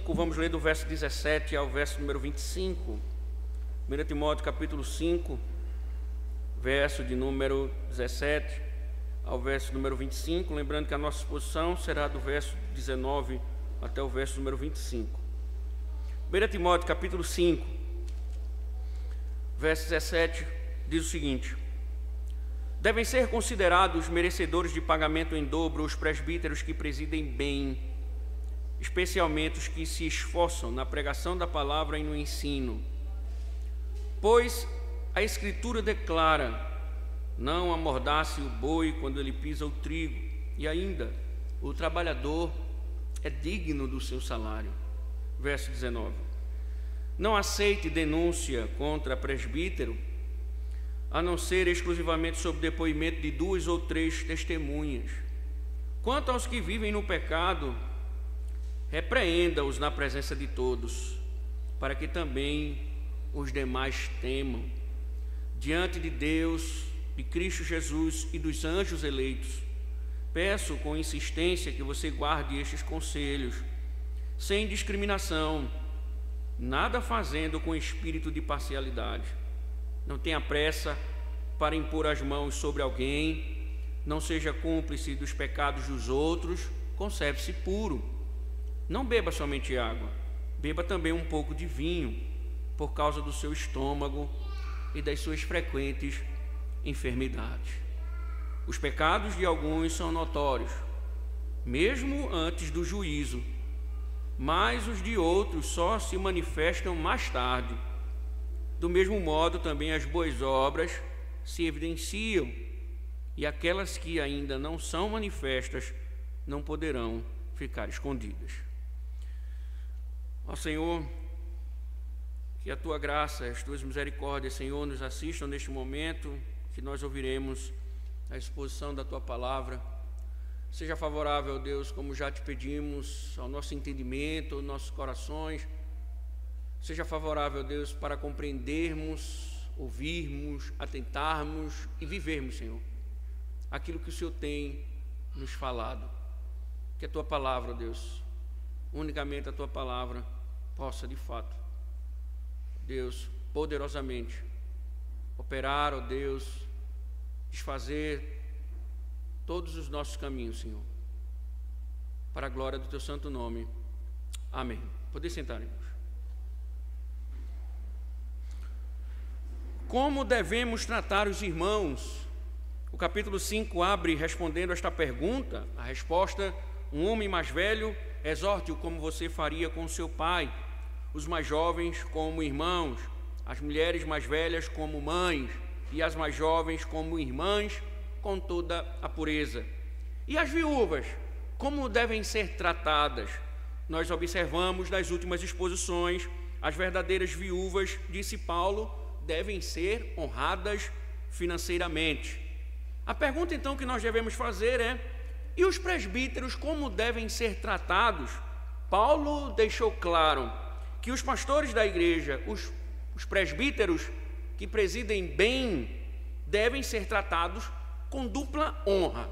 Vamos ler do verso 17 ao verso número 25. 1 Timóteo capítulo 5, verso de número 17 ao verso número 25. Lembrando que a nossa exposição será do verso 19 até o verso número 25. 1 Timóteo capítulo 5, verso 17, diz o seguinte: devem ser considerados merecedores de pagamento em dobro os presbíteros que presidem bem, especialmente os que se esforçam na pregação da palavra e no ensino. Pois a Escritura declara: não amordace o boi quando ele pisa o trigo, e ainda, o trabalhador é digno do seu salário. Verso 19: não aceite denúncia contra presbítero, a não ser exclusivamente sob depoimento de 2 ou 3 testemunhas. Quanto aos que vivem no pecado, repreenda-os na presença de todos, para que também os demais temam. Diante de Deus, de Cristo Jesus e dos anjos eleitos, peço com insistência que você guarde estes conselhos, sem discriminação, nada fazendo com espírito de parcialidade. Não tenha pressa para impor as mãos sobre alguém, não seja cúmplice dos pecados dos outros, conserve-se puro. Não beba somente água, beba também um pouco de vinho, por causa do seu estômago e das suas frequentes enfermidades. Os pecados de alguns são notórios, mesmo antes do juízo, mas os de outros só se manifestam mais tarde. Do mesmo modo, também as boas obras se evidenciam, e aquelas que ainda não são manifestas não poderão ficar escondidas. Ó Senhor, que a Tua graça, as Tuas misericórdias, Senhor, nos assistam neste momento que nós ouviremos a exposição da Tua palavra. Seja favorável, Deus, como já te pedimos, ao nosso entendimento, aos nossos corações. Seja favorável, Deus, para compreendermos, ouvirmos, atentarmos e vivermos, Senhor, aquilo que o Senhor tem nos falado. Que a Tua palavra, Deus, unicamente a Tua palavra, possa de fato, Deus, poderosamente operar, ó Deus, desfazer todos os nossos caminhos, Senhor, para a glória do Teu santo nome. Amém. Podem sentar, irmãos. Como devemos tratar os irmãos? O capítulo 5 abre respondendo esta pergunta. A resposta: um homem mais velho, exorte-o como você faria com seu pai, os mais jovens como irmãos, as mulheres mais velhas como mães, e as mais jovens como irmãs, com toda a pureza. E as viúvas, como devem ser tratadas? Nós observamos nas últimas exposições, as verdadeiras viúvas, disse Paulo, devem ser honradas financeiramente. A pergunta então que nós devemos fazer é: e os presbíteros, como devem ser tratados? Paulo deixou claro que os pastores da igreja, os presbíteros que presidem bem, devem ser tratados com dupla honra,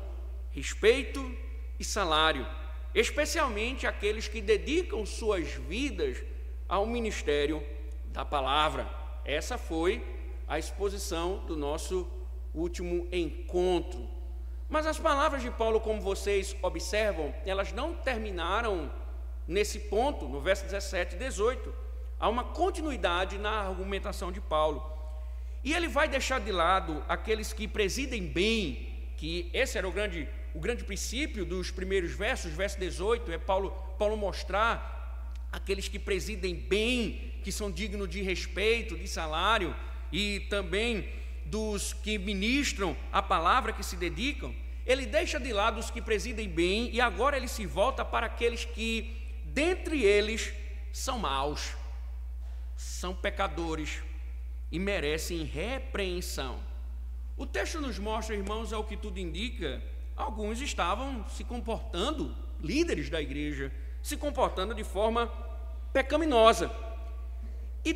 respeito e salário, especialmente aqueles que dedicam suas vidas ao ministério da palavra. Essa foi a exposição do nosso último encontro. Mas as palavras de Paulo, como vocês observam, elas não terminaram nesse ponto, no verso 17 e 18. Há uma continuidade na argumentação de Paulo. E ele vai deixar de lado aqueles que presidem bem, que esse era o grande princípio dos primeiros versos. Verso 18 é Paulo mostrar aqueles que presidem bem, que são dignos de respeito, de salário, e também dos que ministram a palavra, que se dedicam. Ele deixa de lado os que presidem bem e agora ele se volta para aqueles que, dentre eles, são maus, são pecadores e merecem repreensão. O texto nos mostra, irmãos, ao que tudo indica, alguns estavam se comportando, líderes da igreja, se comportando de forma pecaminosa. E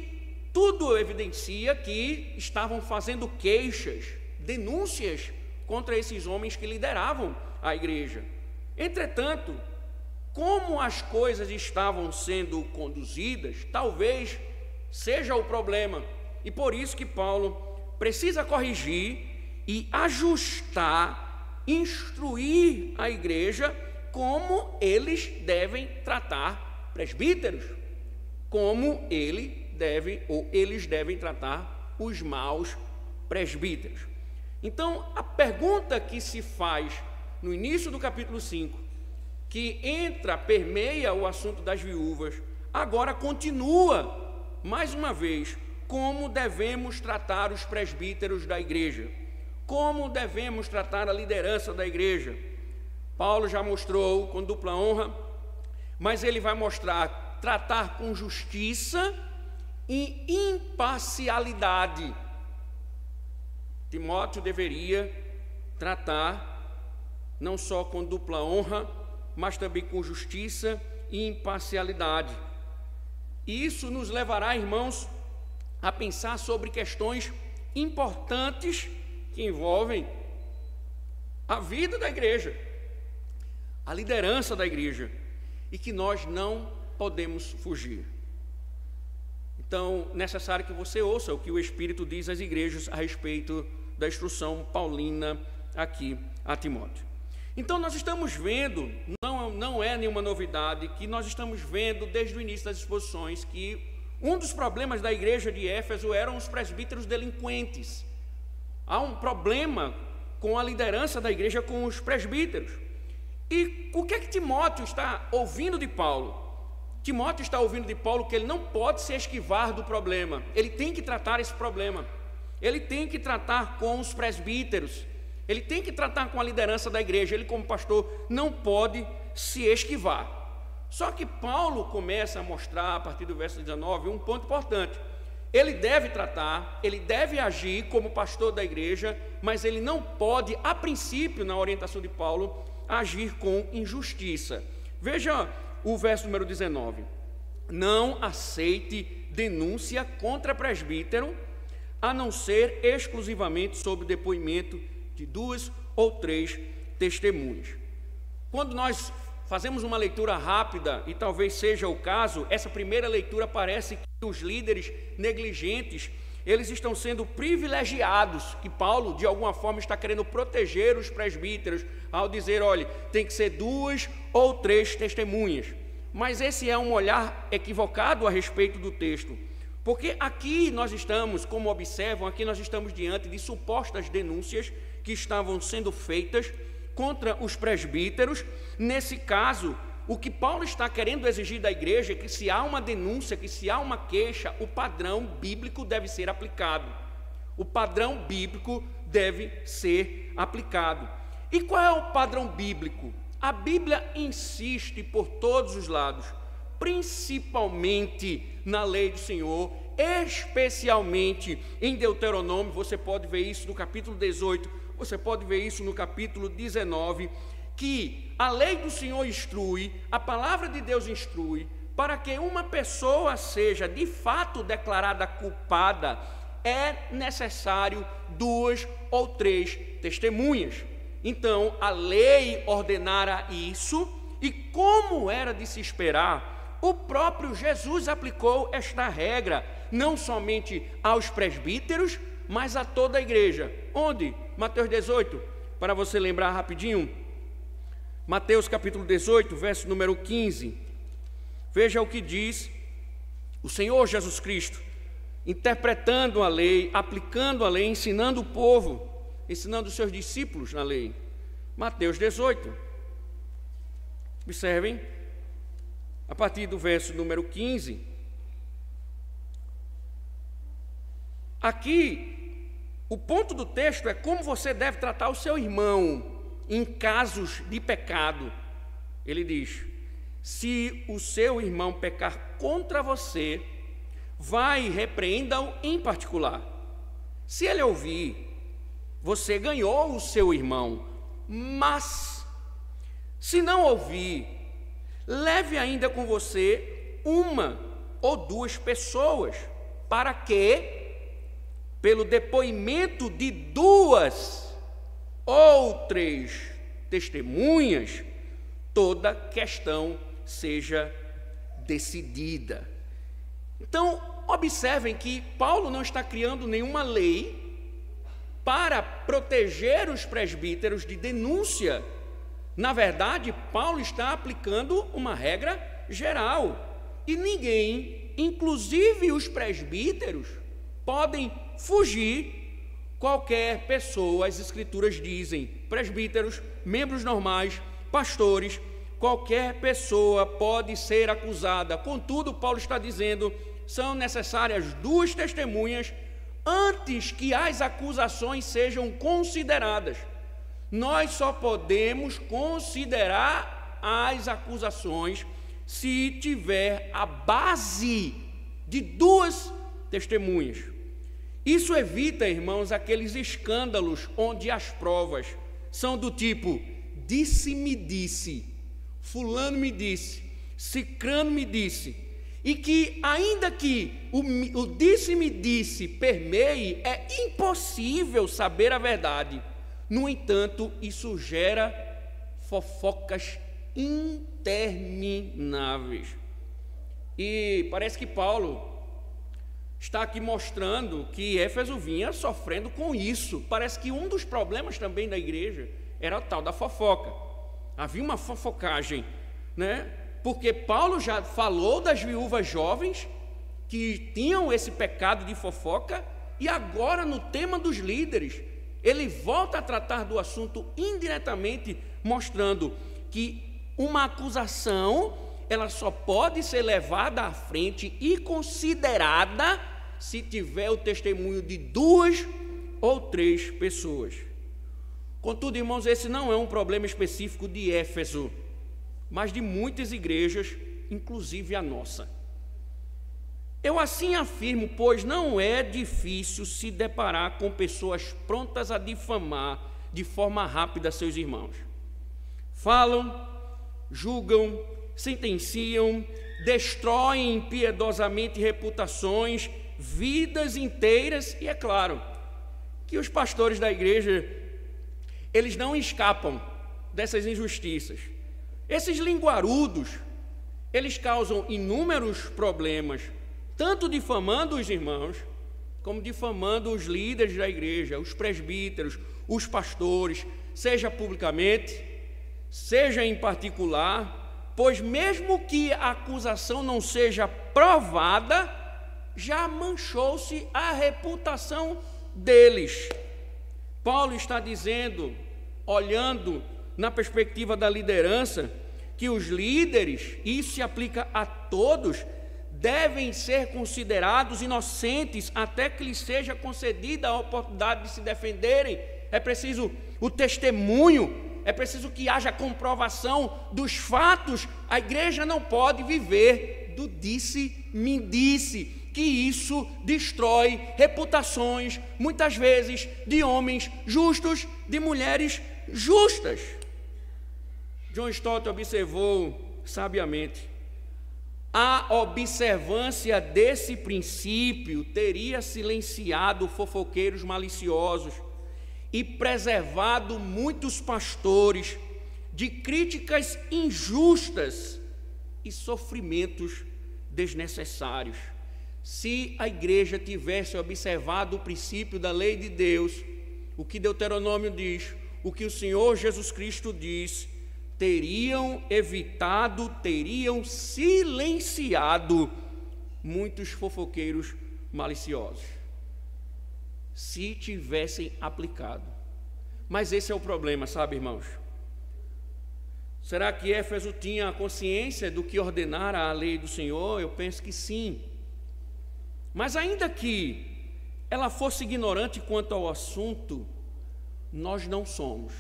tudo evidencia que estavam fazendo queixas, denúncias contra esses homens que lideravam a igreja. Entretanto, como as coisas estavam sendo conduzidas, talvez seja o problema. E por isso que Paulo precisa corrigir e ajustar, instruir a igreja como eles devem tratar presbíteros, como eles devem tratar os maus presbíteros. Então, a pergunta que se faz no início do capítulo 5, que permeia o assunto das viúvas, agora continua, mais uma vez, como devemos tratar os presbíteros da igreja, como devemos tratar a liderança da igreja. Paulo já mostrou com dupla honra, mas ele vai mostrar tratar com justiça e imparcialidade. Timóteo deveria tratar não só com dupla honra, mas também com justiça e imparcialidade. E isso nos levará, irmãos, a pensar sobre questões importantes que envolvem a vida da igreja, a liderança da igreja, e que nós não podemos fugir. Então, é necessário que você ouça o que o Espírito diz às igrejas a respeito da instrução paulina aqui a Timóteo. Então, nós estamos vendo, não é nenhuma novidade, que nós estamos vendo desde o início das exposições que um dos problemas da igreja de Éfeso eram os presbíteros delinquentes. Há um problema com a liderança da igreja, com os presbíteros. E o que é que Timóteo está ouvindo de Paulo? Timóteo está ouvindo de Paulo que ele não pode se esquivar do problema, ele tem que tratar esse problema, ele tem que tratar com os presbíteros, ele tem que tratar com a liderança da igreja, ele como pastor não pode se esquivar. Só que Paulo começa a mostrar, a partir do verso 19, um ponto importante. Ele deve tratar, ele deve agir como pastor da igreja, mas ele não pode, a princípio, na orientação de Paulo, agir com injustiça. Veja o verso número 19: não aceite denúncia contra presbítero, a não ser exclusivamente sob o depoimento de 2 ou 3 testemunhas. Quando nós fazemos uma leitura rápida, e talvez seja o caso, essa primeira leitura parece que os líderes negligentes, eles estão sendo privilegiados, que Paulo de alguma forma está querendo proteger os presbíteros, ao dizer, olha, tem que ser 2 ou 3 testemunhas. Mas esse é um olhar equivocado a respeito do texto, porque aqui nós estamos, como observam, aqui nós estamos diante de supostas denúncias que estavam sendo feitas contra os presbíteros. Nesse caso, o que Paulo está querendo exigir da igreja é que se há uma denúncia, que se há uma queixa, o padrão bíblico deve ser aplicado. O padrão bíblico deve ser aplicado. E qual é o padrão bíblico? A Bíblia insiste por todos os lados, principalmente na lei do Senhor, especialmente em Deuteronômio. Você pode ver isso no capítulo 18, você pode ver isso no capítulo 19, que a lei do Senhor instrui, a palavra de Deus instrui, para que uma pessoa seja de fato declarada culpada, é necessário 2 ou 3 testemunhas. Então, a lei ordenara isso, e como era de se esperar, o próprio Jesus aplicou esta regra, não somente aos presbíteros, mas a toda a igreja. Onde? Mateus 18, para você lembrar rapidinho. Mateus capítulo 18, verso número 15. Veja o que diz o Senhor Jesus Cristo, interpretando a lei, aplicando a lei, ensinando o povo, ensinando os seus discípulos na lei. Mateus 18. Observem, a partir do verso número 15. Aqui, o ponto do texto é como você deve tratar o seu irmão em casos de pecado. Ele diz: se o seu irmão pecar contra você, vai e repreenda-o em particular. Se ele ouvir, você ganhou o seu irmão, mas se não ouvir, leve ainda com você 1 ou 2 pessoas, para que, pelo depoimento de 2 ou 3 testemunhas, toda questão seja decidida. Então, observem que Paulo não está criando nenhuma lei para proteger os presbíteros de denúncia. Na verdade, Paulo está aplicando uma regra geral. E ninguém, inclusive os presbíteros, podem fugir qualquer pessoa. As Escrituras dizem, presbíteros, membros normais, pastores, qualquer pessoa pode ser acusada. Contudo, Paulo está dizendo, são necessárias 2 testemunhas antes que as acusações sejam consideradas. Nós só podemos considerar as acusações se tiver a base de 2 testemunhas. Isso evita, irmãos, aqueles escândalos onde as provas são do tipo, disse-me disse, fulano me disse, cicrano me disse, e que ainda que o disse-me disse permeie, é impossível saber a verdade. No entanto, isso gera fofocas intermináveis. E parece que Paulo está aqui mostrando que Éfeso vinha sofrendo com isso. Parece que um dos problemas também da igreja era o tal da fofoca. Havia uma fofocagem, né? Porque Paulo já falou das viúvas jovens que tinham esse pecado de fofoca, e agora no tema dos líderes, ele volta a tratar do assunto indiretamente, mostrando que uma acusação, ela só pode ser levada à frente e considerada se tiver o testemunho de 2 ou 3 pessoas. Contudo, irmãos, esse não é um problema específico de Éfeso, mas de muitas igrejas, inclusive a nossa. Eu assim afirmo, pois não é difícil se deparar com pessoas prontas a difamar de forma rápida seus irmãos. Falam, julgam, sentenciam, destroem impiedosamente reputações, vidas inteiras, e é claro que os pastores da igreja, eles não escapam dessas injustiças. Esses linguarudos, eles causam inúmeros problemas, tanto difamando os irmãos, como difamando os líderes da igreja, os presbíteros, os pastores, seja publicamente, seja em particular, pois mesmo que a acusação não seja provada, já manchou-se a reputação deles. Paulo está dizendo, olhando na perspectiva da liderança, que os líderes, isso se aplica a todos, devem ser considerados inocentes até que lhes seja concedida a oportunidade de se defenderem. É preciso o testemunho, é preciso que haja comprovação dos fatos. A igreja não pode viver do disse-me disse, que isso destrói reputações, muitas vezes, de homens justos, de mulheres justas. John Stott observou sabiamente: a observância desse princípio teria silenciado fofoqueiros maliciosos e preservado muitos pastores de críticas injustas e sofrimentos desnecessários. Se a igreja tivesse observado o princípio da lei de Deus, o que Deuteronômio diz, o que o Senhor Jesus Cristo diz, teriam evitado, teriam silenciado muitos fofoqueiros maliciosos, se tivessem aplicado. Mas esse é o problema, sabe, irmãos? Será que Éfeso tinha a consciência do que ordenara a lei do Senhor? Eu penso que sim. Mas ainda que ela fosse ignorante quanto ao assunto, nós não somos.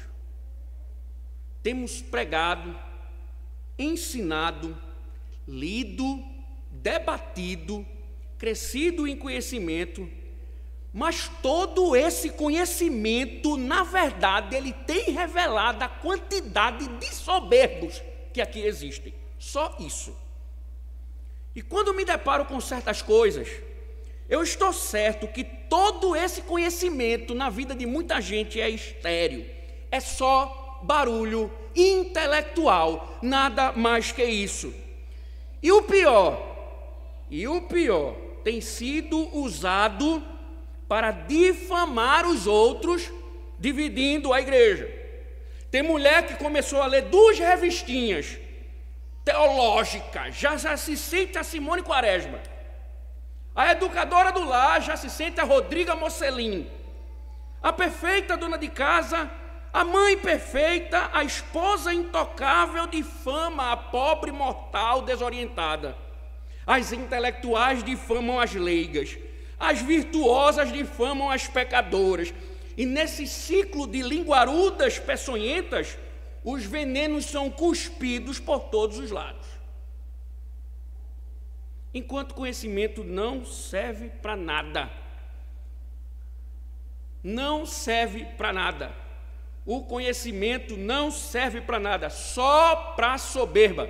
Temos pregado, ensinado, lido, debatido, crescido em conhecimento, mas todo esse conhecimento, na verdade, ele tem revelado a quantidade de soberbos que aqui existem. Só isso. E quando me deparo com certas coisas, eu estou certo que todo esse conhecimento na vida de muita gente é estéril, é só barulho intelectual, nada mais que isso. E o pior, tem sido usado para difamar os outros, dividindo a igreja. Tem mulher que começou a ler 2 revistinhas teológicas, já se sente a Simone Quaresma. A educadora do lar já se sente a Rodriga Mocelin. A perfeita dona de casa, a mãe perfeita, a esposa intocável difama a pobre mortal desorientada. As intelectuais difamam as leigas, as virtuosas difamam as pecadoras. E nesse ciclo de linguarudas peçonhentas, os venenos são cuspidos por todos os lados. Enquanto conhecimento não serve para nada. Não serve para nada. O conhecimento não serve para nada, só para soberba.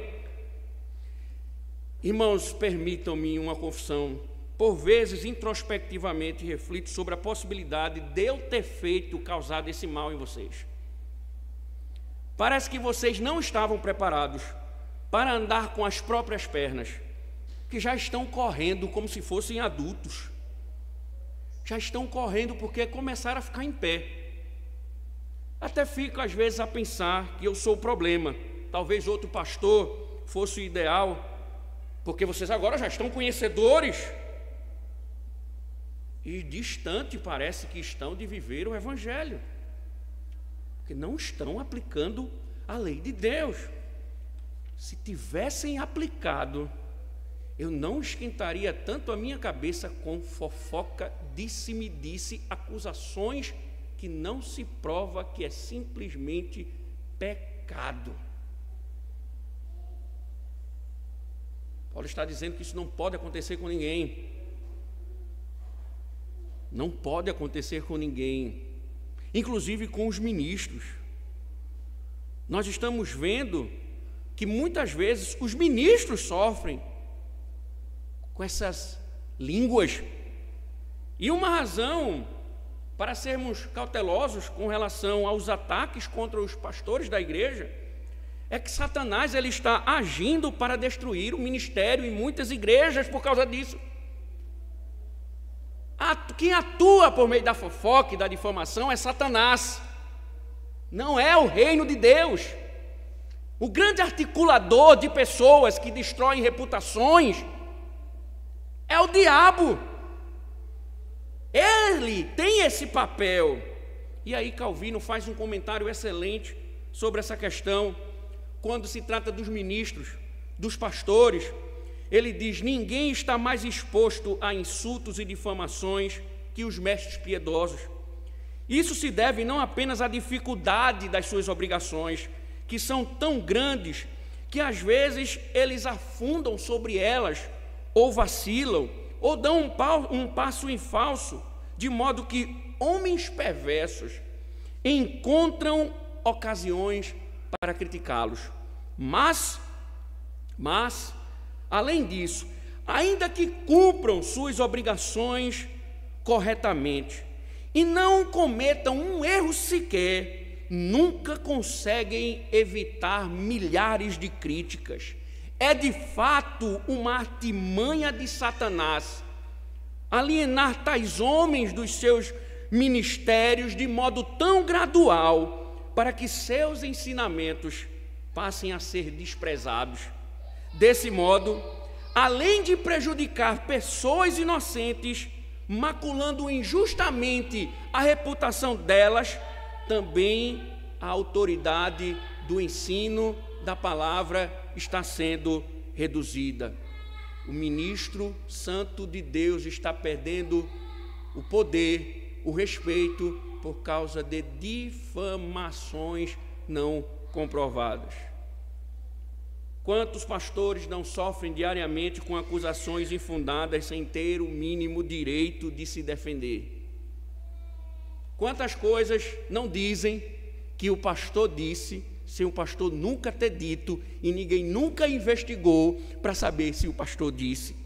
Irmãos, permitam-me uma confissão. Por vezes, introspectivamente, reflito sobre a possibilidade de eu ter causado esse mal em vocês. Parece que vocês não estavam preparados para andar com as próprias pernas, que já estão correndo como se fossem adultos. Já estão correndo porque começaram a ficar em pé. Até fico às vezes a pensar que eu sou o problema. Talvez outro pastor fosse o ideal, porque vocês agora já estão conhecedores. E distante parece que estão de viver o Evangelho, porque não estão aplicando a lei de Deus. Se tivessem aplicado, eu não esquentaria tanto a minha cabeça com fofoca, disse-me disse, acusações que não se prova, que é simplesmente pecado. Paulo está dizendo que isso não pode acontecer com ninguém. Não pode acontecer com ninguém, inclusive com os ministros. Nós estamos vendo que muitas vezes os ministros sofrem com essas línguas. E uma razão para sermos cautelosos com relação aos ataques contra os pastores da igreja é que Satanás ele está agindo para destruir o ministério em muitas igrejas por causa disso. Quem atua por meio da fofoca e da difamação é Satanás, não é o reino de Deus. O grande articulador de pessoas que destroem reputações é o diabo. Ele tem esse papel. E aí Calvino faz um comentário excelente sobre essa questão, quando se trata dos ministros, dos pastores. Ele diz: ninguém está mais exposto a insultos e difamações que os mestres piedosos. Isso se deve não apenas à dificuldade das suas obrigações, que são tão grandes que às vezes eles afundam sobre elas, ou vacilam, ou dão um passo em falso, de modo que homens perversos encontram ocasiões para criticá-los. Mas, além disso, ainda que cumpram suas obrigações corretamente e não cometam um erro sequer, nunca conseguem evitar milhares de críticas. É de fato uma artimanha de Satanás alienar tais homens dos seus ministérios de modo tão gradual para que seus ensinamentos passem a ser desprezados. Desse modo, além de prejudicar pessoas inocentes, maculando injustamente a reputação delas, também a autoridade do ensino da palavra está sendo reduzida. O ministro santo de Deus está perdendo o poder, o respeito, por causa de difamações não comprovadas. Quantos pastores não sofrem diariamente com acusações infundadas sem ter o mínimo direito de se defender? Quantas coisas não dizem que o pastor disse, sem o pastor nunca ter dito, e ninguém nunca investigou para saber se o pastor disse?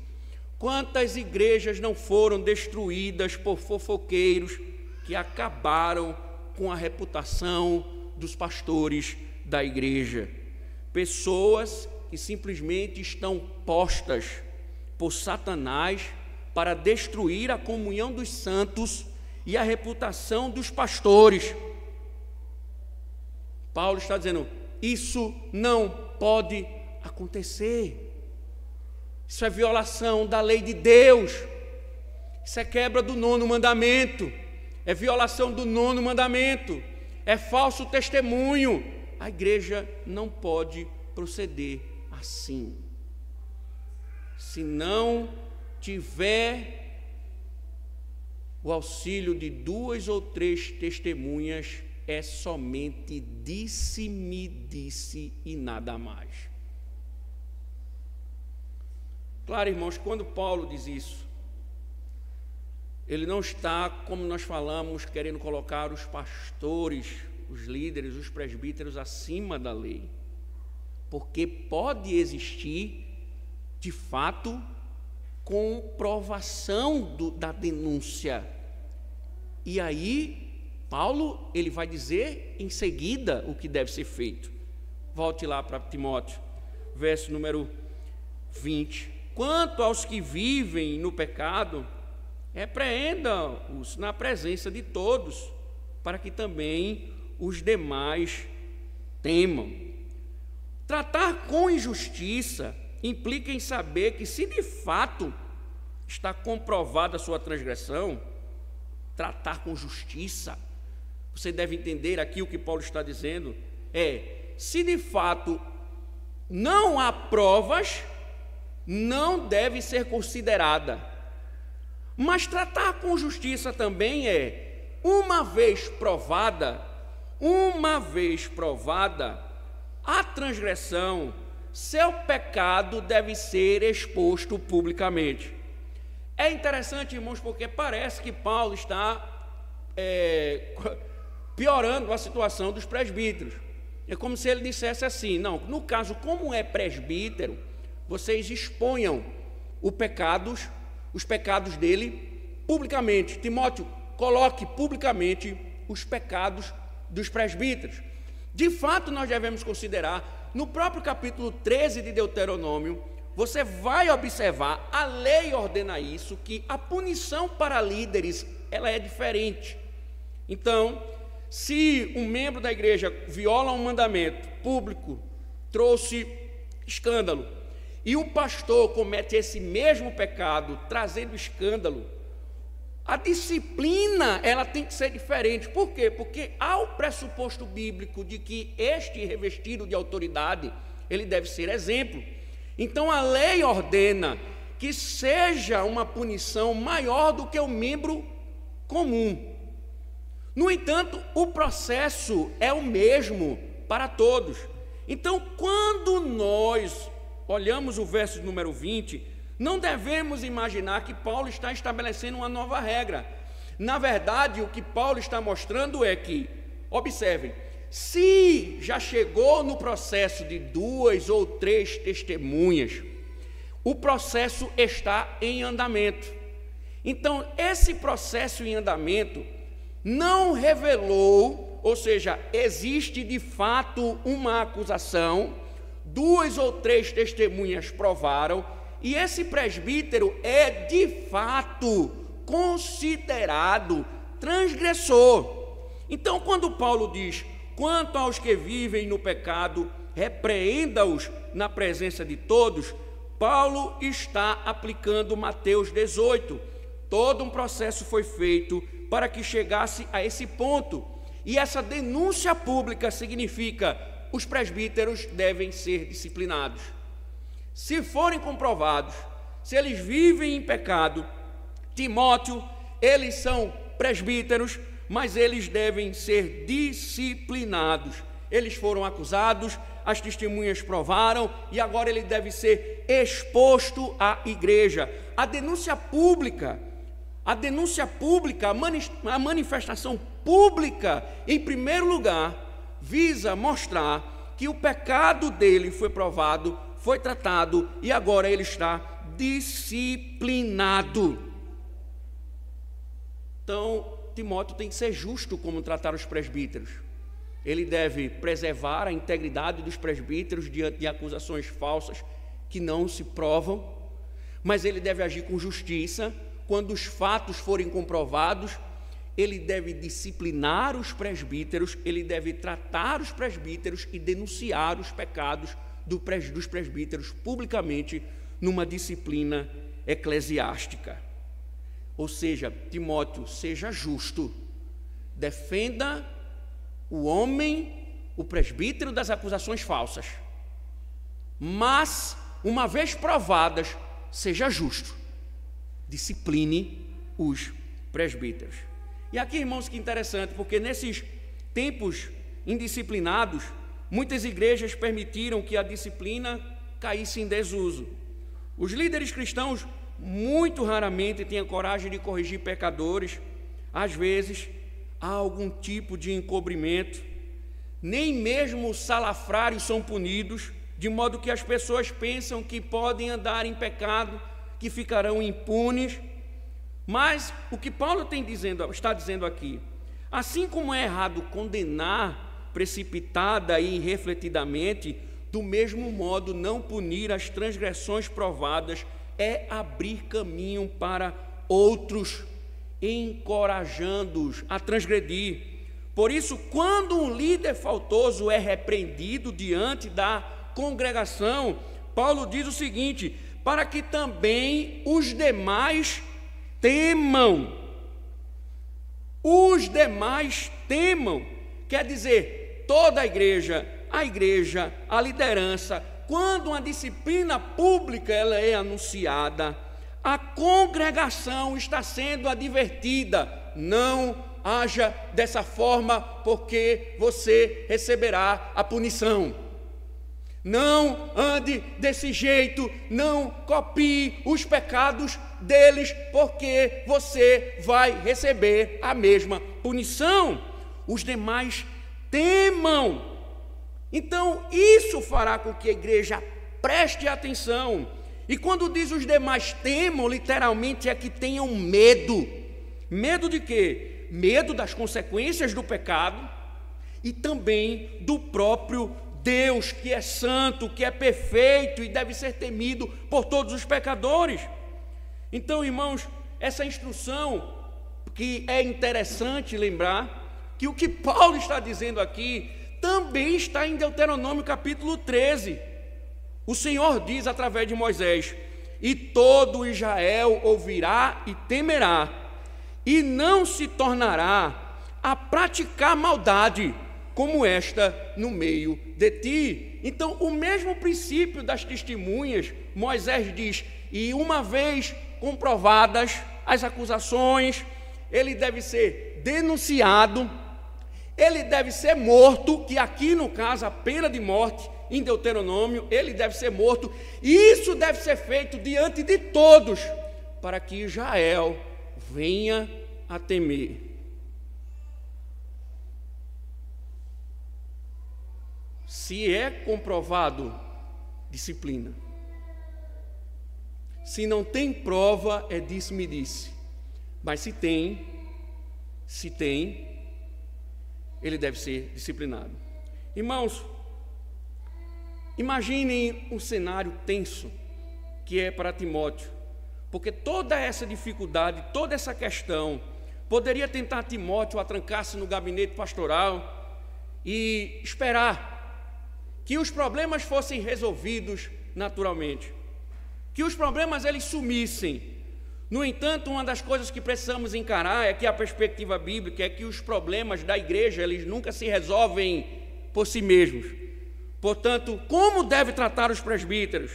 Quantas igrejas não foram destruídas por fofoqueiros que acabaram com a reputação dos pastores da igreja. Pessoas que simplesmente estão postas por Satanás para destruir a comunhão dos santos e a reputação dos pastores. Paulo está dizendo, isso não pode acontecer. Isso é violação da lei de Deus. Isso é quebra do 9º mandamento. É violação do 9º mandamento. É falso testemunho. A igreja não pode proceder assim. Se não tiver o auxílio de 2 ou 3 testemunhas, é somente disse-me disse e nada mais. Claro, irmãos, quando Paulo diz isso, ele não está, como nós falamos, querendo colocar os pastores, os líderes, os presbíteros acima da lei, porque pode existir, de fato, comprovação da denúncia. E aí, Paulo, ele vai dizer em seguida o que deve ser feito. Volte lá para Timóteo, verso número 20. Quanto aos que vivem no pecado, repreenda-os na presença de todos, para que também os demais temam. Tratar com injustiça implica em saber que, se de fato está comprovada a sua transgressão, tratar com justiça, você deve entender aqui o que Paulo está dizendo, se de fato não há provas, não deve ser considerada. Mas tratar com justiça também uma vez provada a transgressão, seu pecado deve ser exposto publicamente. É interessante, irmãos, porque parece que Paulo está piorando a situação dos presbíteros. É como se ele dissesse assim, não, no caso, como é presbítero, vocês exponham os pecados dele publicamente. Timóteo, coloque publicamente os pecados dos presbíteros. De fato, nós devemos considerar, no próprio capítulo 13 de Deuteronômio, você vai observar, a lei ordena isso, que a punição para líderes, ela é diferente. Então, se um membro da igreja viola um mandamento público, trouxe escândalo, e o pastor comete esse mesmo pecado, trazendo escândalo, a disciplina, ela tem que ser diferente. Por quê? Porque há o pressuposto bíblico de que este revestido de autoridade, ele deve ser exemplo. Então a lei ordena que seja uma punição maior do que o membro comum. No entanto, o processo é o mesmo para todos. Então, quando nós olhamos o verso número 20, não devemos imaginar que Paulo está estabelecendo uma nova regra. Na verdade, o que Paulo está mostrando é que, observem, se já chegou no processo de 2 ou 3 testemunhas, o processo está em andamento. Então, esse processo em andamento não revelou, ou seja, existe de fato uma acusação, 2 ou 3 testemunhas provaram, e esse presbítero é de fato considerado transgressor. Então, quando Paulo diz, quanto aos que vivem no pecado, repreenda-os na presença de todos, Paulo está aplicando Mateus 18. Todo um processo foi feito para que chegasse a esse ponto. E essa denúncia pública significa os presbíteros devem ser disciplinados. Se forem comprovados, se eles vivem em pecado, Timóteo, eles são presbíteros, mas eles devem ser disciplinados. Eles foram acusados, as testemunhas provaram, e agora ele deve ser exposto à igreja. A denúncia pública, a manifestação pública, em primeiro lugar, visa mostrar que o pecado dele foi provado, foi tratado, e agora ele está disciplinado. Então, Timóteo tem que ser justo como tratar os presbíteros. ele deve preservar a integridade dos presbíteros diante de acusações falsas que não se provam, mas ele deve agir com justiça. Quando os fatos forem comprovados, ele deve disciplinar os presbíteros, ele deve tratar os presbíteros e denunciar os pecados dos presbíteros publicamente numa disciplina eclesiástica. Ou seja, Timóteo, seja justo, defenda o homem, o presbítero das acusações falsas, mas, uma vez provadas, seja justo, discipline os presbíteros. E aqui, irmãos, que interessante, porque nesses tempos indisciplinados, muitas igrejas permitiram que a disciplina caísse em desuso. Os líderes cristãos muito raramente têm a coragem de corrigir pecadores. Às vezes há algum tipo de encobrimento, nem mesmo os salafrários são punidos, de modo que as pessoas pensam que podem andar em pecado, que ficarão impunes. Mas o que Paulo está dizendo aqui, assim como é errado condenar precipitada e irrefletidamente, do mesmo modo não punir as transgressões provadas é abrir caminho para outros, encorajando-os a transgredir. Por isso, quando um líder faltoso é repreendido diante da congregação, Paulo diz o seguinte: para que também os demais temam. Os demais temam, quer dizer, toda a igreja, a liderança, quando uma disciplina pública ela é anunciada, a congregação está sendo advertida: não haja dessa forma, porque você receberá a punição. Não ande desse jeito, não copie os pecados deles, porque você vai receber a mesma punição. Os demais temam. Então, isso fará com que a igreja preste atenção. E quando diz os demais temam, literalmente é que tenham medo. Medo de quê? Medo das consequências do pecado e também do próprio Deus, que é santo, que é perfeito e deve ser temido por todos os pecadores. Então, irmãos, essa instrução, que é interessante lembrar que o que Paulo está dizendo aqui também está em Deuteronômio capítulo 13. O Senhor diz através de Moisés: e todo Israel ouvirá e temerá, e não se tornará a praticar maldade como esta no meio de ti. Então, o mesmo princípio das testemunhas, Moisés diz: e uma vez comprovadas as acusações, ele deve ser denunciado, ele deve ser morto, que aqui no caso a pena de morte, em Deuteronômio, ele deve ser morto, e isso deve ser feito diante de todos, para que Israel venha a temer. Se é comprovado, disciplina. Se não tem prova, é disse-me-disse. Mas se tem, ele deve ser disciplinado. Irmãos, imaginem um cenário tenso que é para Timóteo, porque toda essa dificuldade, toda essa questão, poderia tentar Timóteo a trancar-se no gabinete pastoral e esperar que os problemas fossem resolvidos naturalmente, que os problemas eles sumissem. No entanto, uma das coisas que precisamos encarar é que a perspectiva bíblica é que os problemas da igreja eles nunca se resolvem por si mesmos. Portanto, como deve tratar os presbíteros?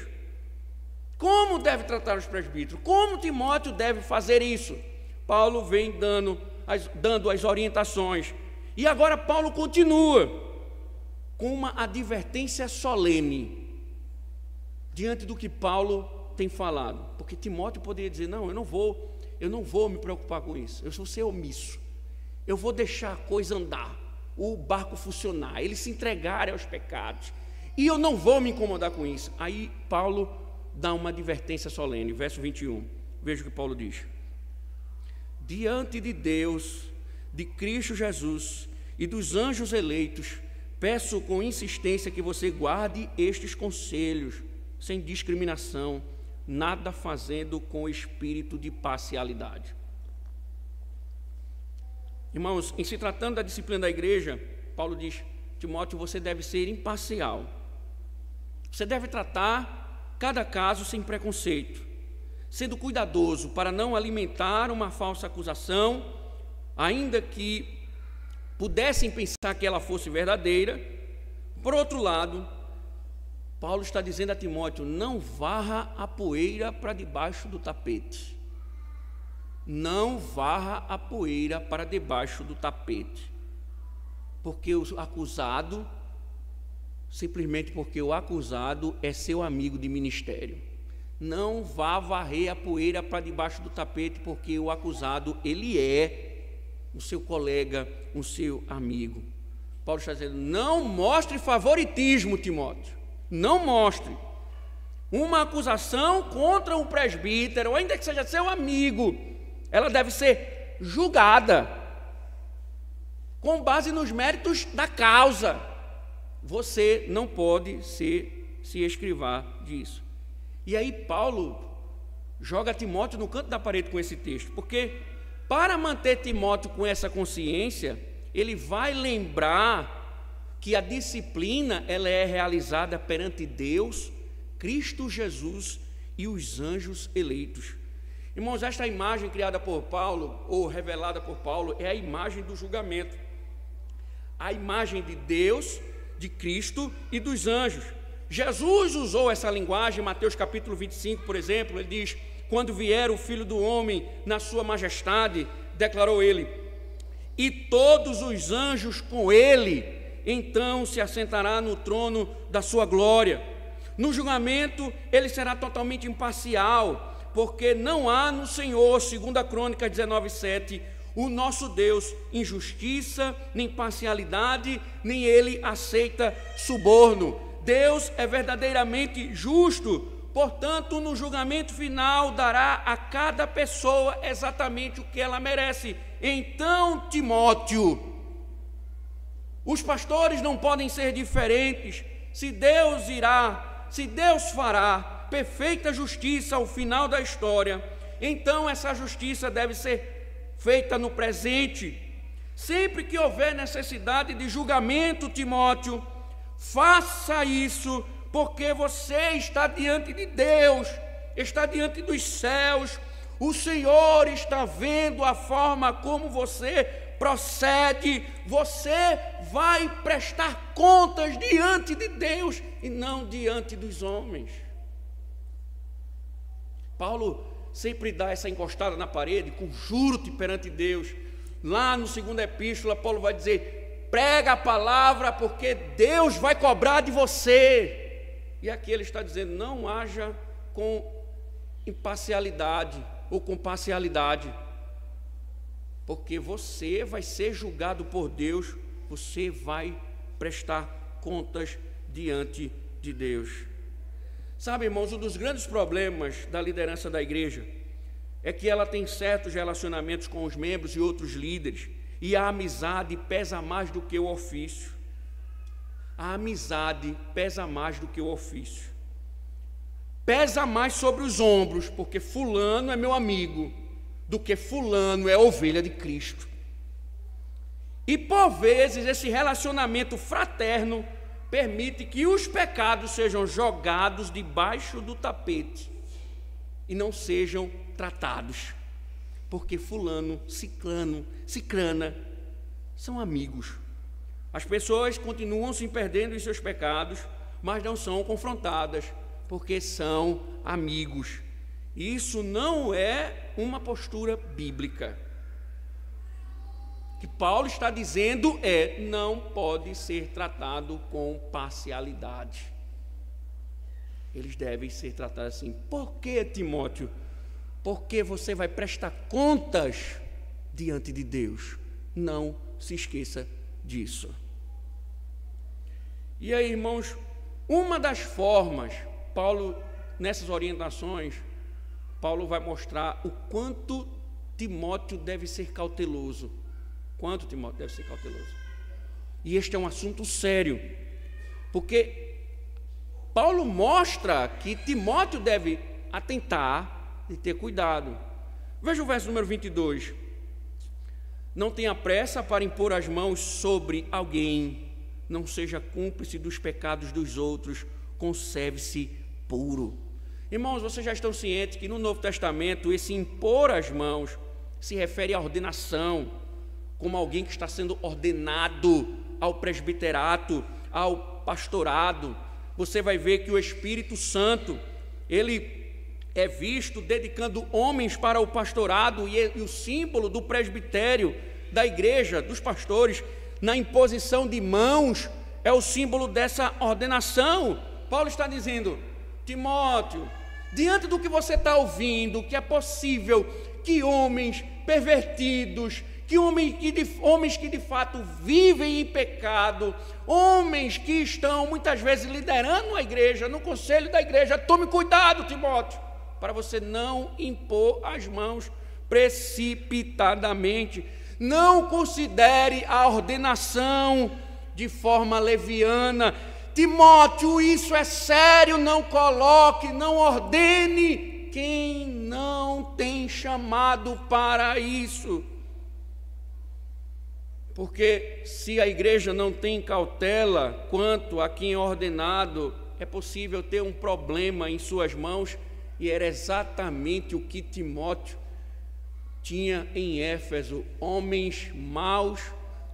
Como deve tratar os presbíteros? Como Timóteo deve fazer isso? Paulo vem dando as orientações. E agora Paulo continua com uma advertência solene diante do que Paulo tem falado, porque Timóteo poderia dizer: não, eu não vou me preocupar com isso, eu vou ser omisso, eu vou deixar a coisa andar, o barco funcionar, eles se entregarem aos pecados, e eu não vou me incomodar com isso. Aí Paulo dá uma advertência solene, verso 21, veja o que Paulo diz: diante de Deus, de Cristo Jesus e dos anjos eleitos, peço com insistência que você guarde estes conselhos, sem discriminação, nada fazendo com espírito de parcialidade. Irmãos, em se tratando da disciplina da igreja, Paulo diz: Timóteo, você deve ser imparcial. Você deve tratar cada caso sem preconceito, sendo cuidadoso para não alimentar uma falsa acusação, ainda que pudessem pensar que ela fosse verdadeira. Por outro lado, Paulo está dizendo a Timóteo: não varra a poeira para debaixo do tapete. Não varra a poeira para debaixo do tapete. Porque o acusado, simplesmente porque o acusado é seu amigo de ministério. Não vá varrer a poeira para debaixo do tapete, porque o acusado, ele é o seu colega, o seu amigo. Paulo está dizendo: não mostre favoritismo, Timóteo. Não mostre. Uma acusação contra um presbítero, ainda que seja seu amigo, ela deve ser julgada com base nos méritos da causa. Você não pode se esquivar disso. E aí Paulo joga Timóteo no canto da parede com esse texto, porque para manter Timóteo com essa consciência, ele vai lembrar que a disciplina ela é realizada perante Deus, Cristo Jesus e os anjos eleitos. Irmãos, esta imagem criada por Paulo, ou revelada por Paulo, é a imagem do julgamento. A imagem de Deus, de Cristo e dos anjos. Jesus usou essa linguagem, Mateus capítulo 25, por exemplo, ele diz: quando vier o Filho do Homem na sua majestade, declarou ele, e todos os anjos com ele, então se assentará no trono da sua glória. No julgamento, ele será totalmente imparcial, porque não há no Senhor, segundo a Crônicas 19:7, o nosso Deus, injustiça, nem parcialidade, nem ele aceita suborno. Deus é verdadeiramente justo, portanto, no julgamento final, dará a cada pessoa exatamente o que ela merece. Então, Timóteo, os pastores não podem ser diferentes. Se Deus fará perfeita justiça ao final da história, então essa justiça deve ser feita no presente. Sempre que houver necessidade de julgamento, Timóteo, faça isso, porque você está diante de Deus, está diante dos céus. O Senhor está vendo a forma como você procede. Você vai prestar contas diante de Deus e não diante dos homens. Paulo sempre dá essa encostada na parede, conjuro-te perante Deus. Lá no 2ª epístola, Paulo vai dizer: prega a palavra, porque Deus vai cobrar de você. E aqui ele está dizendo: não haja com imparcialidade ou com parcialidade, porque você vai ser julgado por Deus, você vai prestar contas diante de Deus. Sabe, irmãos, um dos grandes problemas da liderança da igreja é que ela tem certos relacionamentos com os membros e outros líderes, e a amizade pesa mais do que o ofício. A amizade pesa mais do que o ofício. Pesa mais sobre os ombros, porque fulano é meu amigo, do que fulano é ovelha de Cristo. E por vezes esse relacionamento fraterno permite que os pecados sejam jogados debaixo do tapete e não sejam tratados, porque fulano, ciclano, cicrana são amigos. As pessoas continuam se perdendo em seus pecados, mas não são confrontadas, porque são amigos. Isso não é uma postura bíblica. O que Paulo está dizendo é: não pode ser tratado com parcialidade. Eles devem ser tratados assim. Por que, Timóteo? Porque você vai prestar contas diante de Deus. Não se esqueça disso. E aí, irmãos, uma das formas, Paulo, nessas orientações, Paulo vai mostrar o quanto Timóteo deve ser cauteloso. Quanto Timóteo deve ser cauteloso. E este é um assunto sério, porque Paulo mostra que Timóteo deve atentar e ter cuidado. Veja o verso número 22. Não tenha pressa para impor as mãos sobre alguém, não seja cúmplice dos pecados dos outros, conserve-se puro. Irmãos, vocês já estão cientes que no Novo Testamento esse impor as mãos se refere à ordenação, como alguém que está sendo ordenado ao presbiterato, ao pastorado. Você vai ver que o Espírito Santo, ele é visto dedicando homens para o pastorado, e o símbolo do presbitério, da igreja, dos pastores, na imposição de mãos, é o símbolo dessa ordenação. Paulo está dizendo: Timóteo, diante do que você está ouvindo, que é possível que homens pervertidos, que homens que de fato vivem em pecado, homens que estão muitas vezes liderando a igreja, no conselho da igreja, tome cuidado, Timóteo, para você não impor as mãos precipitadamente. Não considere a ordenação de forma leviana. Timóteo, isso é sério, não coloque, não ordene quem não tem chamado para isso. Porque se a igreja não tem cautela quanto a quem é ordenado, é possível ter um problema em suas mãos, e era exatamente o que Timóteo tinha em Éfeso: homens maus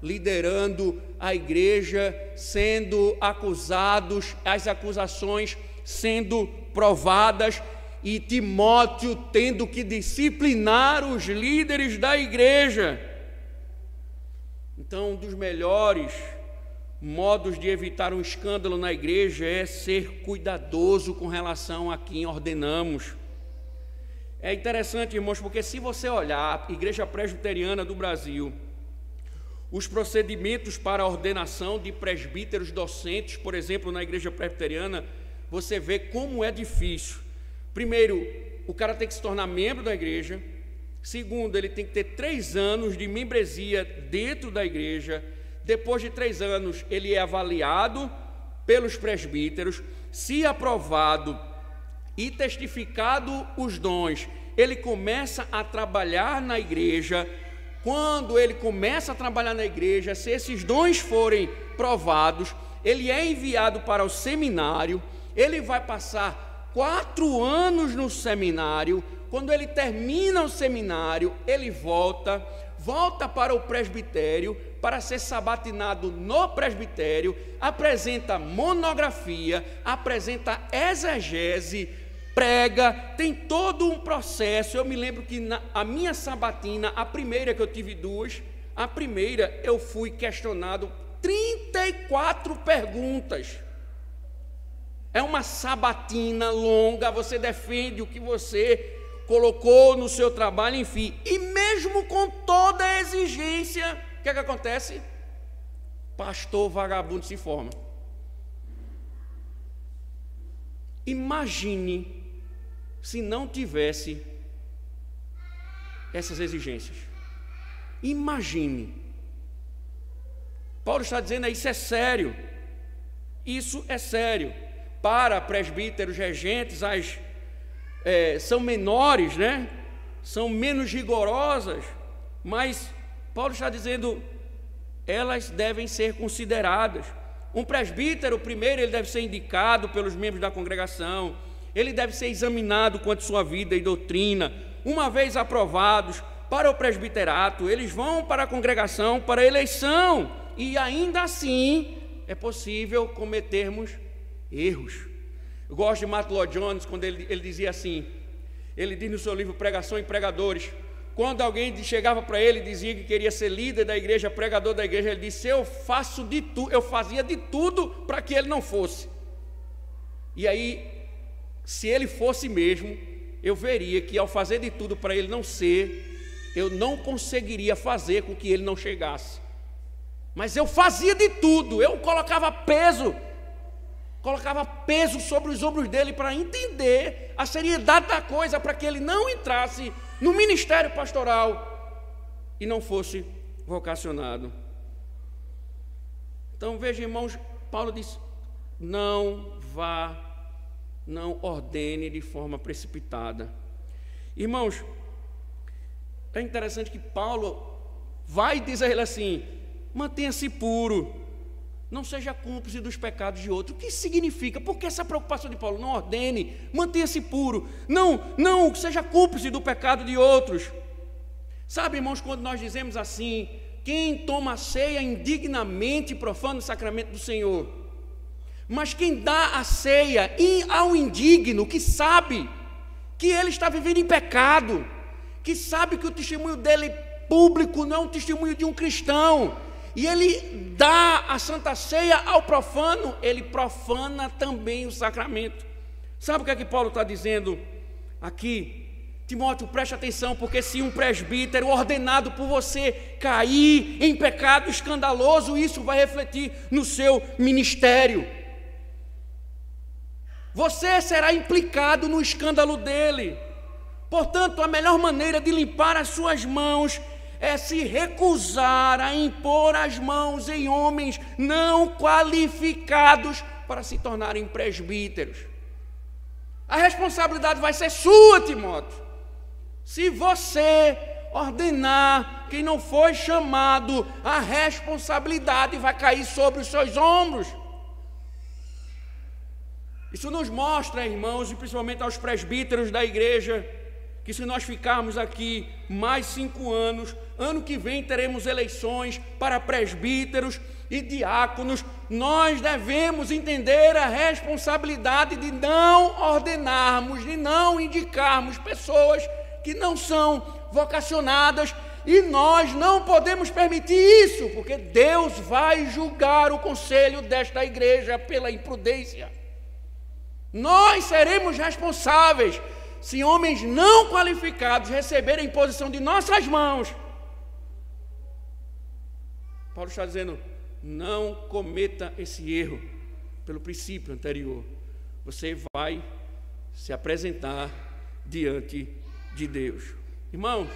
liderando a igreja, sendo acusados, as acusações sendo provadas, e Timóteo tendo que disciplinar os líderes da igreja. Então, um dos melhores modos de evitar um escândalo na igreja é ser cuidadoso com relação a quem ordenamos. É interessante, irmãos, porque se você olhar a Igreja Presbiteriana do Brasil, os procedimentos para a ordenação de presbíteros docentes, por exemplo, na Igreja Presbiteriana, você vê como é difícil. Primeiro, o cara tem que se tornar membro da igreja. Segundo, ele tem que ter 3 anos de membresia dentro da igreja. Depois de 3 anos, ele é avaliado pelos presbíteros. Se aprovado e testificado os dons, ele começa a trabalhar na igreja. Quando ele começa a trabalhar na igreja, se esses dons forem provados, ele é enviado para o seminário. Ele vai passar 4 anos no seminário. Quando ele termina o seminário, ele volta para o presbitério para ser sabatinado no presbitério, apresenta monografia, apresenta exegese, prega, tem todo um processo. Eu me lembro que a minha sabatina, a primeira que eu tive 2, a primeira eu fui questionado 34 perguntas. É uma sabatina longa, você defende o que você colocou no seu trabalho, enfim. E mesmo com toda a exigência, o que é que acontece? Pastor vagabundo se forma. Imagine se não tivesse essas exigências. Imagine. Paulo está dizendo: isso é sério. Isso é sério. Para presbíteros regentes, são menores, né? São menos rigorosas, mas Paulo está dizendo, elas devem ser consideradas. Um presbítero, primeiro, ele deve ser indicado pelos membros da congregação, ele deve ser examinado quanto à sua vida e doutrina. Uma vez aprovados para o presbiterato, eles vão para a congregação, para a eleição, e ainda assim é possível cometermos erros. Eu gosto de Martyn Lloyd-Jones, quando ele dizia assim, ele diz no seu livro Pregação e Pregadores, quando alguém chegava para ele e dizia que queria ser líder da igreja, pregador da igreja, ele disse: eu fazia de tudo para que ele não fosse. E aí, se ele fosse mesmo, eu veria que ao fazer de tudo para ele não ser, eu não conseguiria fazer com que ele não chegasse. Mas eu fazia de tudo, eu colocava peso sobre os ombros dele para entender a seriedade da coisa, para que ele não entrasse no ministério pastoral e não fosse vocacionado. Então, veja, irmãos, Paulo diz, não ordene de forma precipitada. Irmãos, é interessante que Paulo vai dizer a ele assim, mantenha-se puro, não seja cúmplice dos pecados de outro. O que isso significa? Por que essa preocupação de Paulo? Não ordene, mantenha-se puro, não seja cúmplice do pecado de outros. Sabe, irmãos, quando nós dizemos assim, quem toma a ceia indignamente profana o sacramento do Senhor, mas quem dá a ceia ao indigno, que sabe que ele está vivendo em pecado, que sabe que o testemunho dele público não é um testemunho de um cristão, e ele dá a Santa Ceia ao profano, ele profana também o sacramento. Sabe o que é que Paulo está dizendo aqui? Timóteo, preste atenção, porque se um presbítero ordenado por você cair em pecado escandaloso, isso vai refletir no seu ministério. Você será implicado no escândalo dele. Portanto, a melhor maneira de limpar as suas mãos é se recusar a impor as mãos em homens não qualificados para se tornarem presbíteros. A responsabilidade vai ser sua, Timóteo. Se você ordenar quem não foi chamado, a responsabilidade vai cair sobre os seus ombros. Isso nos mostra, irmãos, e principalmente aos presbíteros da igreja, que se nós ficarmos aqui mais 5 anos, ano que vem teremos eleições para presbíteros e diáconos, nós devemos entender a responsabilidade de não ordenarmos, de não indicarmos pessoas que não são vocacionadas, e nós não podemos permitir isso, porque Deus vai julgar o conselho desta igreja pela imprudência. Nós seremos responsáveis se homens não qualificados receberem posição de nossas mãos. Paulo está dizendo, não cometa esse erro pelo princípio anterior. Você vai se apresentar diante de Deus. Irmãos,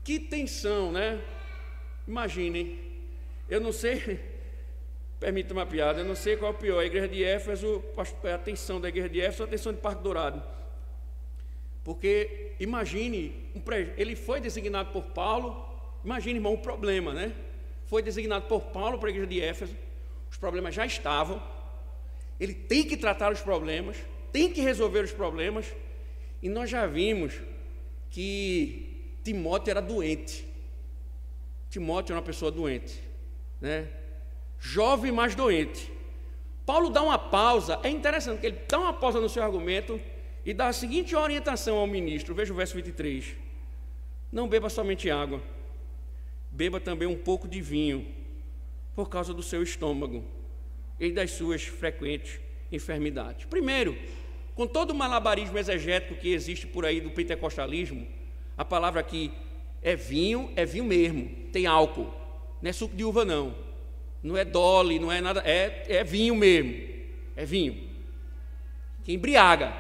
que tensão, né? Imaginem, eu não sei, permita uma piada, eu não sei qual é o pior, a igreja de Éfeso, a tensão da igreja de Éfeso ou a tensão de Parque Dourado. Porque, imagine, ele foi designado por Paulo, imagine, irmão, o problema, né? Foi designado por Paulo para a igreja de Éfeso, os problemas já estavam, ele tem que tratar os problemas, tem que resolver os problemas, e nós já vimos que Timóteo era doente. Timóteo era uma pessoa doente, né? Jovem, mas doente. Paulo dá uma pausa, é interessante que ele dá uma pausa no seu argumento e dá a seguinte orientação ao ministro, veja o verso 23, não beba somente água, beba também um pouco de vinho, por causa do seu estômago e das suas frequentes enfermidades. Primeiro, com todo o malabarismo exegético que existe por aí do pentecostalismo, a palavra aqui é vinho mesmo, tem álcool, não é suco de uva não é dole, não é nada, é vinho mesmo, é vinho, que embriaga.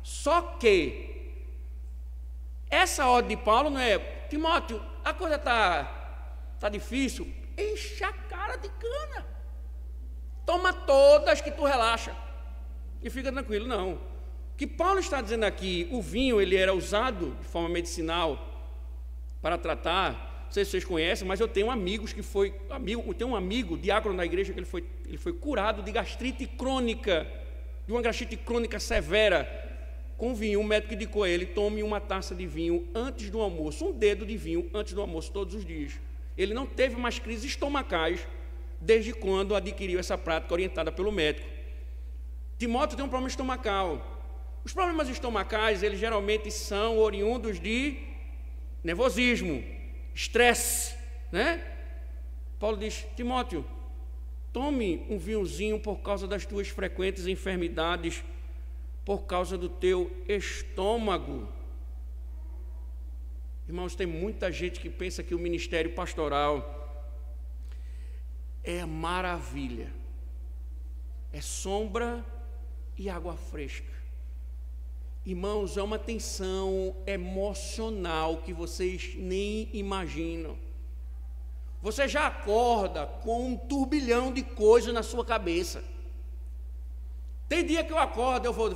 Só que essa ordem de Paulo não é, Timóteo, a coisa tá difícil, enche a cara de cana, toma todas que tu relaxa e fica tranquilo. Não, o que Paulo está dizendo aqui, o vinho ele era usado de forma medicinal para tratar, não sei se vocês conhecem, mas eu tenho amigos que eu tenho um amigo, diácono da igreja, que ele foi curado de gastrite crônica, de uma gastrite crônica severa, com vinho. Um médico indicou a ele, tome uma taça de vinho antes do almoço, um dedo de vinho antes do almoço todos os dias. Ele não teve mais crises estomacais desde quando adquiriu essa prática orientada pelo médico. Timóteo tem um problema estomacal. Os problemas estomacais, eles geralmente são oriundos de nervosismo, estresse, né? Paulo diz, Timóteo, tome um vinhozinho por causa das tuas frequentes enfermidades, por causa do teu estômago. Irmãos, tem muita gente que pensa que o ministério pastoral é maravilha, é sombra e água fresca. Irmãos, é uma tensão emocional que vocês nem imaginam. você já acorda com um turbilhão de coisas na sua cabeça. Tem dia que eu acordo, eu vou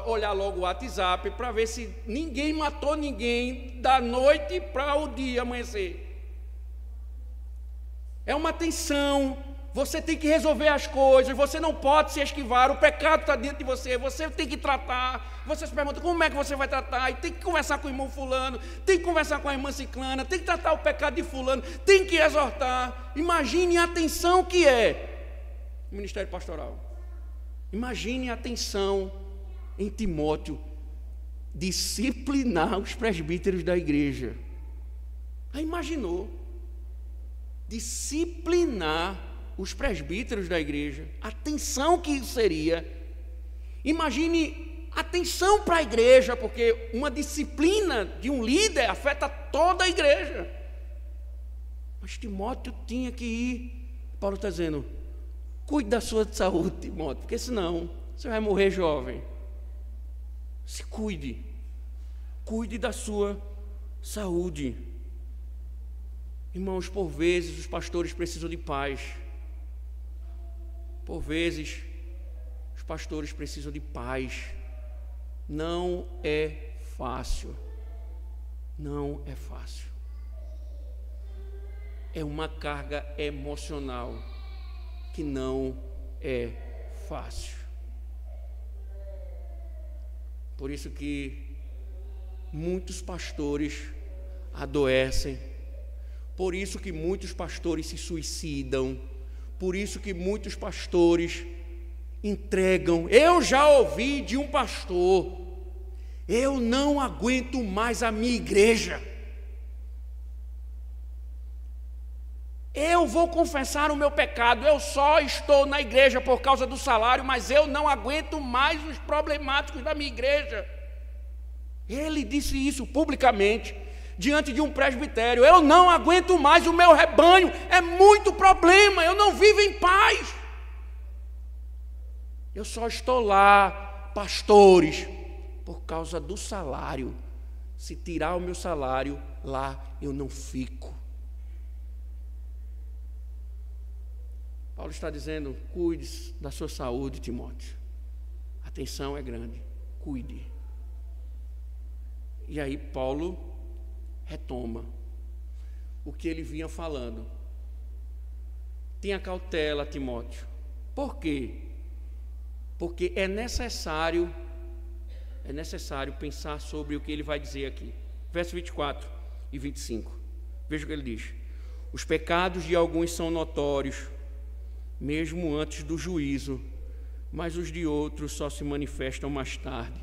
olhar logo o WhatsApp para ver se ninguém matou ninguém da noite para o dia amanhecer. É uma tensão, você tem que resolver as coisas, você não pode se esquivar, o pecado está dentro de você tem que tratar. Você se pergunta, como é que você vai tratar? E tem que conversar com o irmão fulano, tem que conversar com a irmã ciclana, tem que tratar o pecado de fulano, tem que exortar. Imagine a tensão que é o ministério pastoral. Imagine a tensão em Timóteo, disciplinar os presbíteros da igreja. Aí imaginou? Disciplinar os presbíteros da igreja, a tensão que isso seria. Imagine a tensão para a igreja, porque uma disciplina de um líder afeta toda a igreja. Mas Timóteo tinha que ir. Paulo está dizendo, cuide da sua saúde, Timóteo, porque senão você vai morrer jovem. Se cuide, cuide da sua saúde. Irmãos, por vezes os pastores precisam de paz. Por vezes os pastores precisam de paz. Não é fácil. Não é fácil. É uma carga emocional que não é fácil. Por isso que muitos pastores adoecem, por isso que muitos pastores se suicidam, por isso que muitos pastores entregam. Eu já ouvi de um pastor, eu não aguento mais a minha igreja. Eu vou confessar o meu pecado, eu só estou na igreja por causa do salário, mas eu não aguento mais os problemáticos da minha igreja. Ele disse isso publicamente, diante de um presbitério. Eu não aguento mais o meu rebanho, é muito problema, eu não vivo em paz. Eu só estou lá, pastores, por causa do salário. Se tirar o meu salário, lá eu não fico. Paulo está dizendo, cuide da sua saúde, Timóteo. A tensão é grande, cuide. E aí Paulo retoma o que ele vinha falando. Tenha cautela, Timóteo. Por quê? Porque é necessário pensar sobre o que ele vai dizer aqui. Verso 24 e 25. Veja o que ele diz. Os pecados de alguns são notórios, mesmo antes do juízo, mas os de outros só se manifestam mais tarde.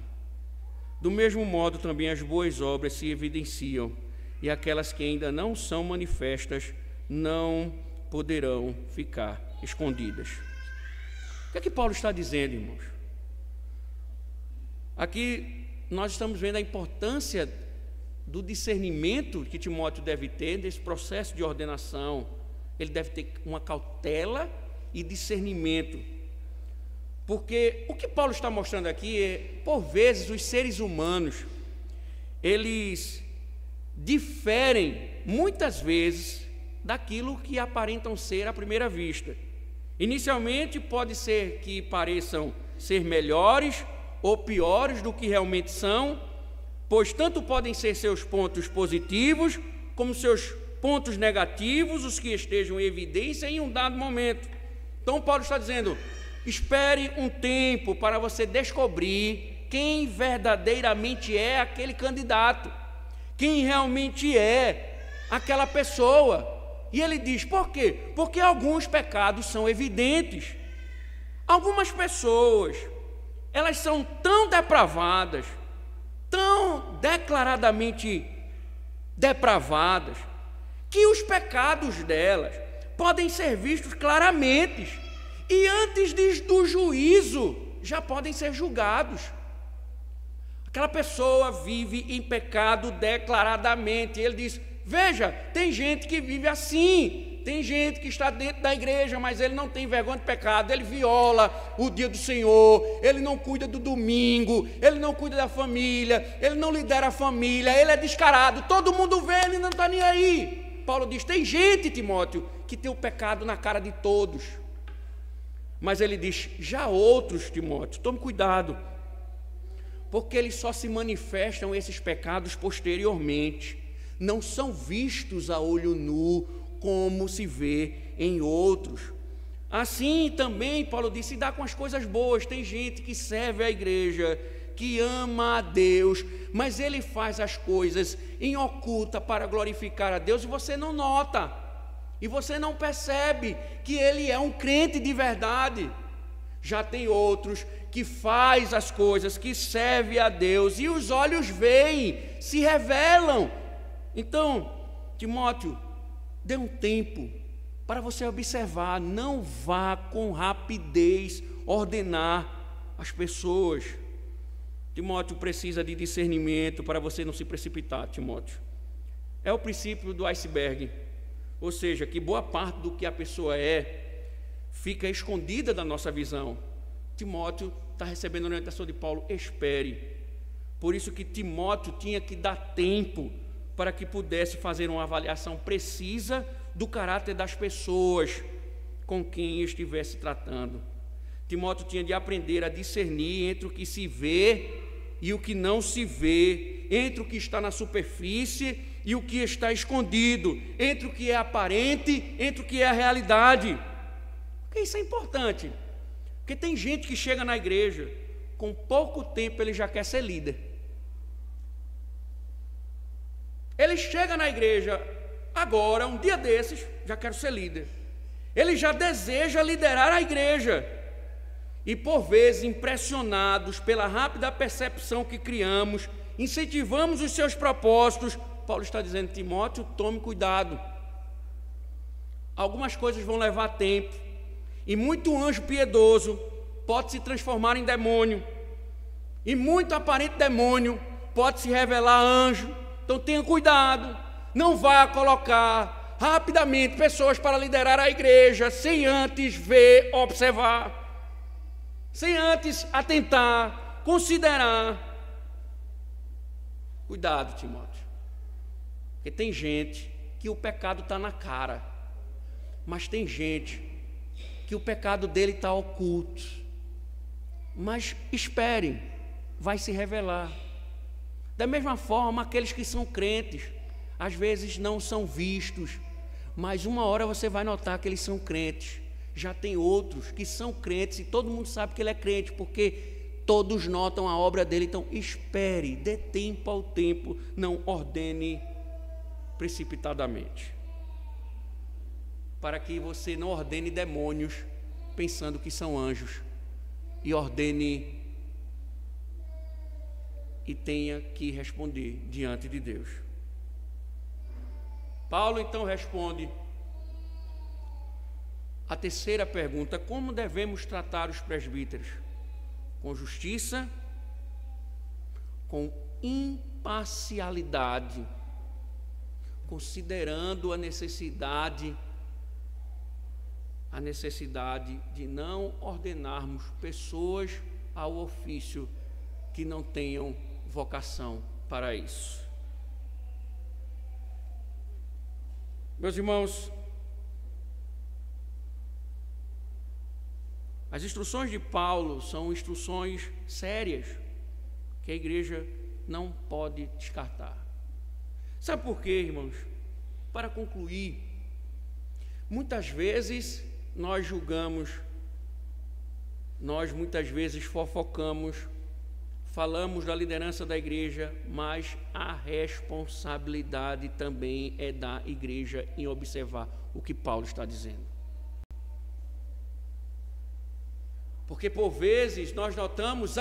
Do mesmo modo, também as boas obras se evidenciam, e aquelas que ainda não são manifestas não poderão ficar escondidas. O que é que Paulo está dizendo, irmãos? Aqui nós estamos vendo a importância do discernimento que Timóteo deve ter desse processo de ordenação. Ele deve ter uma cautela e discernimento, porque o que Paulo está mostrando aqui é, por vezes, os seres humanos, eles diferem, muitas vezes, daquilo que aparentam ser à primeira vista. Inicialmente, pode ser que pareçam ser melhores ou piores do que realmente são, pois tanto podem ser seus pontos positivos, como seus pontos negativos, os que estejam em evidência em um dado momento. Então Paulo está dizendo, espere um tempo para você descobrir quem verdadeiramente é aquele candidato, quem realmente é aquela pessoa. E ele diz, por quê? Porque alguns pecados são evidentes. Algumas pessoas, elas são tão depravadas, tão declaradamente depravadas, que os pecados delas podem ser vistos claramente, e antes do juízo já podem ser julgados. Aquela pessoa vive em pecado declaradamente. Ele diz, veja, tem gente que vive assim, tem gente que está dentro da igreja, mas ele não tem vergonha de pecado, ele viola o dia do Senhor, ele não cuida do domingo, ele não cuida da família, ele não lidera a família, ele é descarado, todo mundo vê, ele não está nem aí. Paulo diz: tem gente, Timóteo, que tem o pecado na cara de todos. Mas ele diz: já outros, Timóteo, tome cuidado, porque eles só se manifestam, esses pecados, posteriormente. Não são vistos a olho nu, como se vê em outros. Assim também, Paulo disse, dá com as coisas boas. Tem gente que serve a igreja, que ama a Deus, mas ele faz as coisas em oculta para glorificar a Deus, e você não nota, e você não percebe que ele é um crente de verdade. Já tem outros que faz as coisas, que serve a Deus, e os olhos veem, se revelam. Então, Timóteo, dê um tempo para você observar, não vá com rapidez ordenar as pessoas. Timóteo precisa de discernimento para você não se precipitar, Timóteo. É o princípio do iceberg, ou seja, que boa parte do que a pessoa fica escondida da nossa visão. Timóteo está recebendo a orientação de Paulo: espere. Por isso que Timóteo tinha que dar tempo para que pudesse fazer uma avaliação precisa do caráter das pessoas com quem estivesse tratando. Timóteo tinha de aprender a discernir entre o que se vê e o que não se vê, entre o que está na superfície e o que está escondido, entre o que é aparente, entre o que é a realidade. Porque isso é importante, porque tem gente que chega na igreja, com pouco tempo ele já quer ser líder. Ele chega na igreja agora, um dia desses, já quero ser líder. Ele já deseja liderar a igreja. E por vezes, impressionados pela rápida percepção que criamos, incentivamos os seus propósitos. Paulo está dizendo: Timóteo, tome cuidado. Algumas coisas vão levar tempo, e muito anjo piedoso pode se transformar em demônio, e muito aparente demônio pode se revelar anjo. Então tenha cuidado, não vá colocar rapidamente pessoas para liderar a igreja sem antes ver, observar, sem antes atentar, considerar. Cuidado, Timóteo, porque tem gente que o pecado está na cara, mas tem gente que o pecado dele está oculto. Mas espere, vai se revelar. Da mesma forma, aqueles que são crentes, às vezes não são vistos, mas uma hora você vai notar que eles são crentes. Já tem outros que são crentes e todo mundo sabe que ele é crente, porque todos notam a obra dele. Então espere, dê tempo ao tempo, não ordene precipitadamente, para que você não ordene demônios pensando que são anjos, e ordene e tenha que responder diante de Deus. Paulo então responde a terceira pergunta: como devemos tratar os presbíteros? Com justiça, com imparcialidade, considerando a necessidade de não ordenarmos pessoas ao ofício que não tenham vocação para isso. Meus irmãos, as instruções de Paulo são instruções sérias que a igreja não pode descartar. Sabe por quê, irmãos? Para concluir, muitas vezes nós julgamos, nós muitas vezes fofocamos, falamos da liderança da igreja, mas a responsabilidade também é da igreja em observar o que Paulo está dizendo. Porque por vezes nós notamos,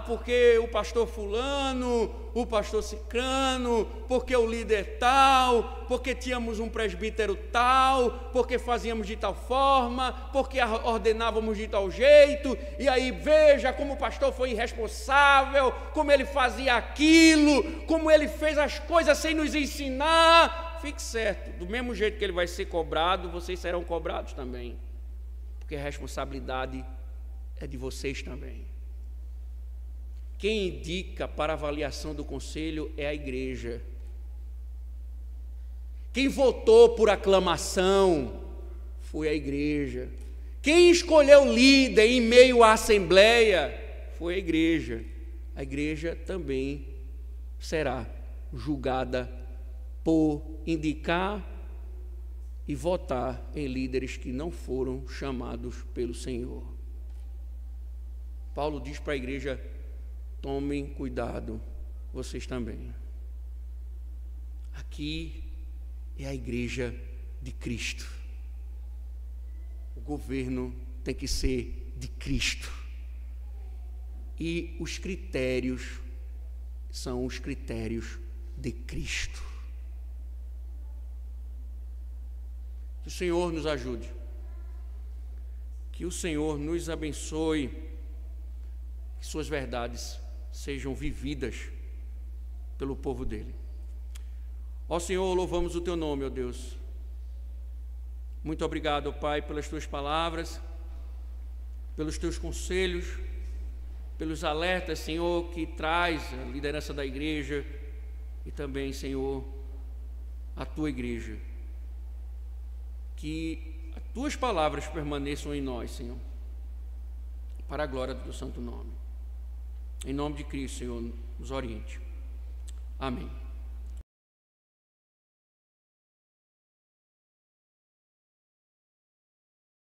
porque o pastor fulano, o pastor cicrano, porque o líder tal, porque tínhamos um presbítero tal, porque fazíamos de tal forma, porque ordenávamos de tal jeito, e aí veja como o pastor foi irresponsável, como ele fazia aquilo, como ele fez as coisas sem nos ensinar. Fique certo, do mesmo jeito que ele vai ser cobrado, vocês serão cobrados também, porque a responsabilidade é de vocês também. Quem indica para a avaliação do conselho é a igreja. Quem votou por aclamação foi a igreja. Quem escolheu líder em meio à assembleia foi a igreja. A igreja também será julgada por indicar e votar em líderes que não foram chamados pelo Senhor. Paulo diz para a igreja: tomem cuidado, vocês também. Aqui é a igreja de Cristo. O governo tem que ser de Cristo. E os critérios são os critérios de Cristo. Que o Senhor nos ajude. Que o Senhor nos abençoe. Que suas verdades sejam vividas pelo povo dele. Ó Senhor, louvamos o teu nome, ó Deus. Muito obrigado, Pai, pelas tuas palavras, pelos teus conselhos, pelos alertas, Senhor, que traz a liderança da igreja e também, Senhor, a tua igreja. Que as tuas palavras permaneçam em nós, Senhor, para a glória do teu santo nome. Em nome de Cristo, Senhor, nos oriente. Amém.